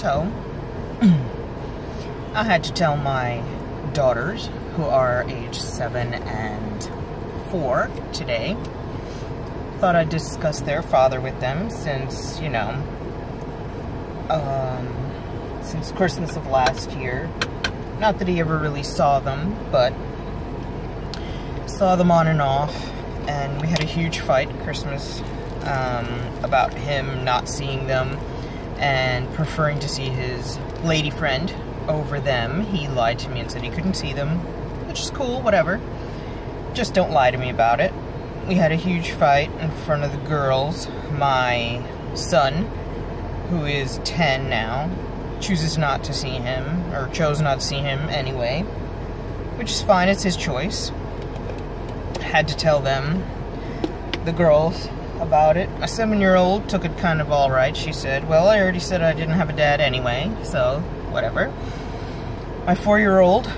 So, I had to tell my daughters, who are age 7 and 4 today. Thought I'd discuss their father with them since, you know, since Christmas of last year. Not that he ever really saw them, but saw them on and off, and we had a huge fight at Christmas about him not seeing them and preferring to see his lady friend over them. He lied to me and said he couldn't see them, which is cool, whatever. Just don't lie to me about it. We had a huge fight in front of the girls. My son, who is 10 now, chooses not to see him, or chose not to see him anyway, which is fine, it's his choice. Had to tell them, the girls, about it. My 7-year-old took it kind of alright. She said, well, I already said I didn't have a dad anyway, so whatever. My 4-year-old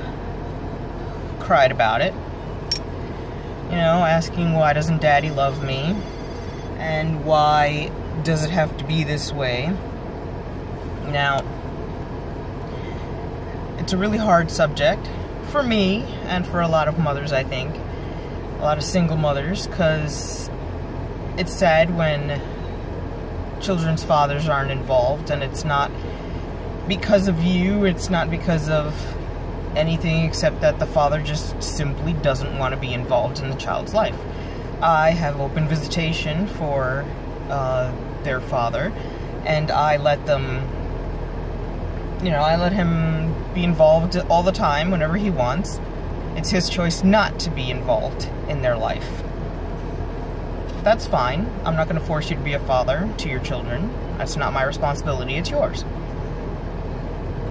cried about it, you know, asking why doesn't daddy love me, and why does it have to be this way. Now, it's a really hard subject for me and for a lot of mothers, I think. A lot of single mothers, because it's sad when children's fathers aren't involved, and it's not because of you, it's not because of anything except that the father just simply doesn't want to be involved in the child's life. I have open visitation for their father, and I let them, you know, I let him be involved all the time whenever he wants. It's his choice not to be involved in their life. That's fine. I'm not going to force you to be a father to your children. That's not my responsibility, it's yours.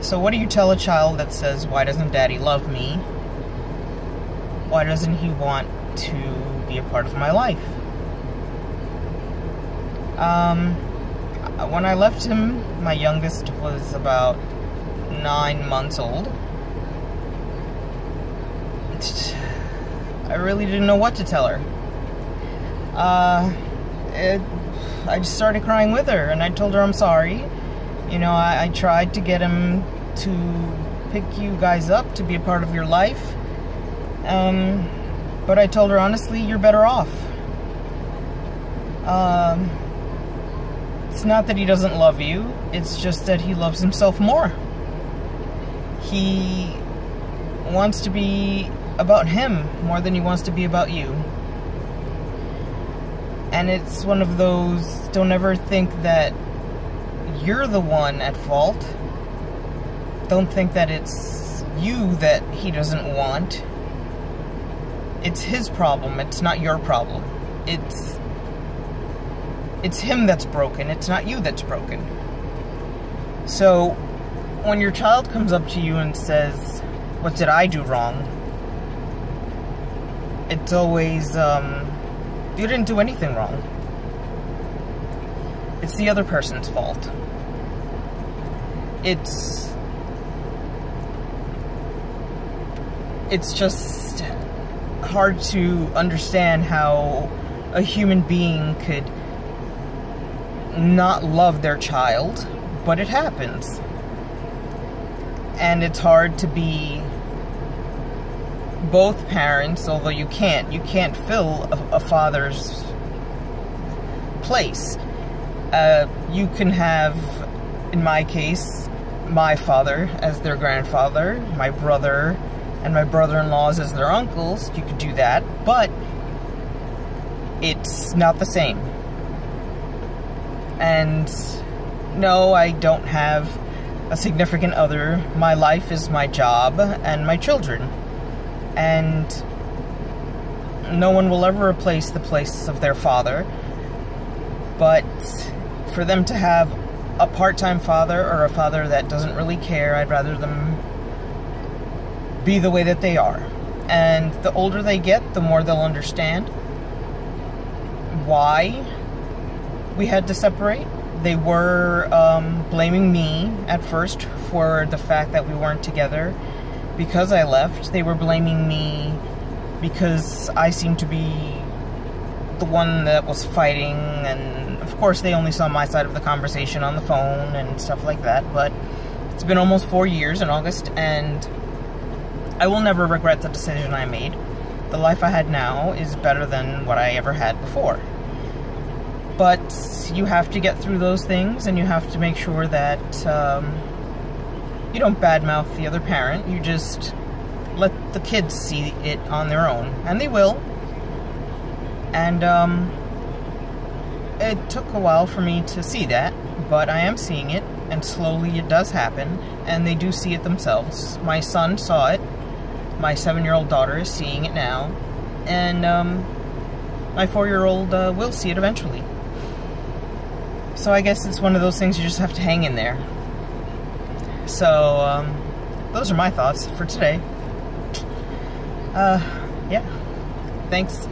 So what do you tell a child that says, why doesn't daddy love me? Why doesn't he want to be a part of my life? When I left him, my youngest was about 9 months old. I really didn't know what to tell her. I just started crying with her, and I told her I'm sorry. You know, I tried to get him to pick you guys up, to be a part of your life. But I told her, honestly, you're better off. It's not that he doesn't love you, it's just that he loves himself more. He wants to be about him more than he wants to be about you. And it's one of those, don't ever think that you're the one at fault. Don't think that it's you that he doesn't want. It's his problem, it's not your problem. It's him that's broken, it's not you that's broken. So, when your child comes up to you and says, what did I do wrong? It's always, you didn't do anything wrong. It's the other person's fault. It's just hard to understand how a human being could not love their child, but it happens. And it's hard to be both parents, although you can't fill a father's place. You can have, in my case, my father as their grandfather, my brother and my brother-in-laws as their uncles. You could do that, but it's not the same. And no, I don't have a significant other. My life is my job and my children. And no one will ever replace the place of their father. But for them to have a part-time father or a father that doesn't really care, I'd rather them be the way that they are. And the older they get, the more they'll understand why we had to separate. They were blaming me at first for the fact that we weren't together because I left. They were blaming me because I seemed to be the one that was fighting and of course, they only saw my side of the conversation on the phone and stuff like that, but it's been almost 4 years in August, and I will never regret the decision I made. The life I had now is better than what I ever had before. But you have to get through those things, and you have to make sure that you don't badmouth the other parent. You just let the kids see it on their own, and they will. And it took a while for me to see that, but I am seeing it, and slowly it does happen, and they do see it themselves. My son saw it. My 7-year-old daughter is seeing it now, and my 4-year-old will see it eventually. So I guess it's one of those things you just have to hang in there. So, those are my thoughts for today. Yeah. Thanks.